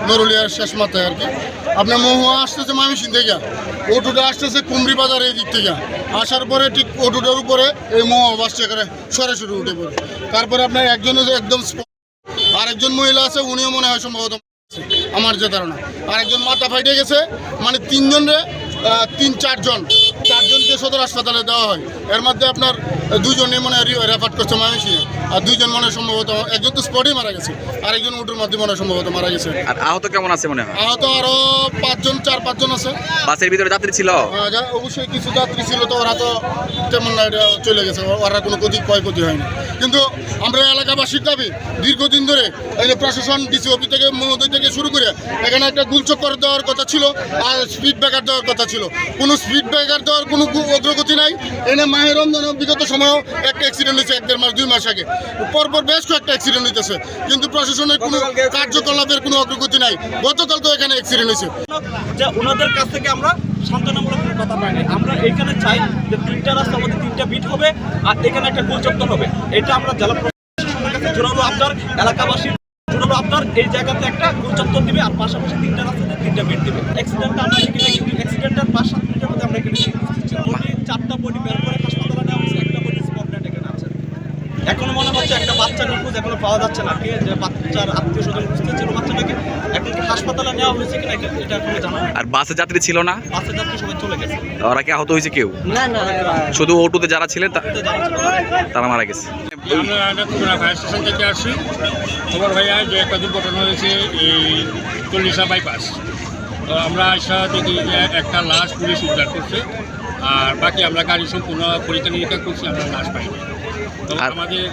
নরুলিয়ার শেষ মাথায় আর কি আপনার মহুয়া আসতেছে ময়মনসিংহ থেকে, অটোটা আসতেছে কুমড়ি বাজার এই দিক থেকে, আসার পরে ঠিক অটোটার উপরে এই মহুয়া বাসটা করে সরাসরি উঠে পড়ে। তারপরে আপনার একজন একদম আরেকজন মহিলা আছে, উনিও মনে হয় সম্ভবত আমার যে ধারণা, আরেকজন মাথা ফাইটে গেছে। মানে চারজনকে সদর হাসপাতালে দেওয়া হয়। এর মধ্যে আপনার দুজনে মনে হয় রেফার করছে ময়মনসিংহে, আর দুইজন মনে সম্ভবত, একজন তো স্পটেই মারা গেছে, আরেকজন উঠোর মধ্যে মনে সম্ভবত মারা গেছে। আর আহত কেমন আছে মনে হয়? আহত আরো 4-5 জন আছে। বাসের ভিতরে যাত্রী ছিল? অবশ্যই কিছু যাত্রী ছিল, তো ওরা তো তেমন না, চলে গেছে, ওরা কোনো ক্ষয়ক্ষতি হয়নি। কিন্তু আমরা এলাকাবাসীর দাবি, দীর্ঘদিন ধরে এই যে প্রশাসন ডিসি অফিস থেকে মহোদয় থেকে শুরু করে এখানে একটা গুলচক্কর দেওয়ার কথা ছিল, আর স্পিড ব্রেকার দেওয়ার কথা ছিল। কোনো স্পিড ব্রেকার দেওয়ার কোনো অগ্রগতি নাই। এনে মাহে রমজানের বিগত সময়ও একটা অ্যাক্সিডেন্ট হয়েছে 1-1.5 মাস 2 মাস আগে, পরপর বেশ কয়েকটা অ্যাক্সিডেন্ট হইতেছে, কিন্তু প্রশাসনের কোনো কার্যকলাপের কোনো অগ্রগতি নাই। গতকাল তো এখানে অ্যাক্সিডেন্ট হয়েছে। যে ওনাদের কাছ থেকে আমরা সান্ত্বনামূলক কোনো কথা পাইনি। আমরা এখানে চাই যে 3টা রাস্তার মধ্যে 3টা বিট হবে, আর এখানে একটা গোলচত্বর হবে। এটা আমরা জেলা প্রশাসনের কাছে জোরালো আবদার, এলাকাবাসীর জোরালো আবদার, এই জায়গাতে একটা গোলচত্বর দিবে, আর পাশাপাশি 3টা রাস্তাতে 3টা বিট দিবে। অ্যাক্সিডেন্টটা আমরা এখানে, কিন্তু অ্যাক্সিডেন্টের 5-7 মিনিটের মধ্যে আমরা এখানে 4টা বডি বের করে হাসপাতালে নেওয়া হয়েছে, একটা বডি স্পট ডেড এখানে আছে। এখনো মনে হচ্ছে একটা বাচ্চা নিখোঁজ, এখনো পাওয়া যাচ্ছে না। কে যে বাচ্চার আত্মীয় স্বজন বুঝতে ছিল বাচ্চাটাকে, এখন কি হাসপাতালে নেওয়া হয়েছে কিনা এটা এখনো জানা নেই। আর বাসে যাত্রী ছিল না? বাসের যাত্রী সবাই চলে গেছে। ওরা কি আহত হয়েছে কেউ? না, শুধু অটোতে যারা ছিলেন তারা মারা গেছে। আমরা খুলনা ফায়ার স্টেশন থেকে আসছি। খবর ভাইয়া যে একটা দুর্ঘটনা হয়েছে এই 40 বাইপাস। তো আমরা আশা দেখি একটা লাশ পুলিশ উদ্ধার করছে, আর বাকি আমরা গাড়ি সম্পূর্ণ পরীক্ষা নিরীক্ষা করছি, আমরা লাশ পাইনি। তো আমাদের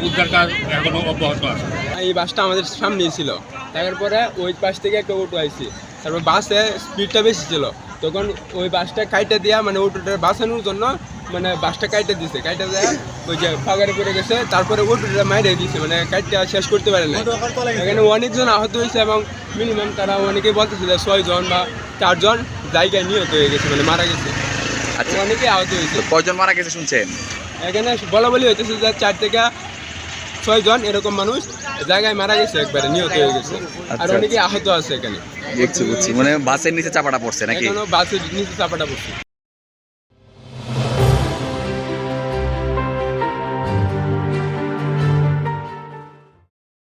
উদ্ধার কাজ এখনো অব্যাহত আছে। এই বাসটা আমাদের সামনেই ছিল, তারপরে ওই পাশ থেকে একটা অটো আইছে, তারপর বাসে স্পিডটা বেশি ছিল, তখন ওই বাসটা কাইটা দেওয়া, মানে অটোটা বাঁচানোর জন্য মানে বাসটা কাইটা দিছে, কাইটা দেওয়া ওই যে ফাগারে পড়ে গেছে, তারপরে অটোটা মাইরে দিয়েছে, মানে কাইটা শেষ করতে পারে না। এখানে অনেকজন আহত হয়েছে, এবং মিনিমাম তারা অনেকেই বলতেছে যে 6 জন বা 4 জন জায়গায় নিহত হয়ে গেছে, মানে মারা গেছে। আচ্ছা, অনেকেই আহত হয়েছে। কয়জন মারা গেছে শুনছেন? এখানে বলা বলি হইতেছে যে 4 থেকে 6 জন এরকম মানুষ জায়গায় মারা গেছে, একবারে নিহত হয়ে গেছে, আর অনেকে আহত আছে এখানে। বুঝছি, মানে বাসের নিচে চাপাটা পড়ছে নাকি? বাসের নিচে চাপাটা পড়ছে।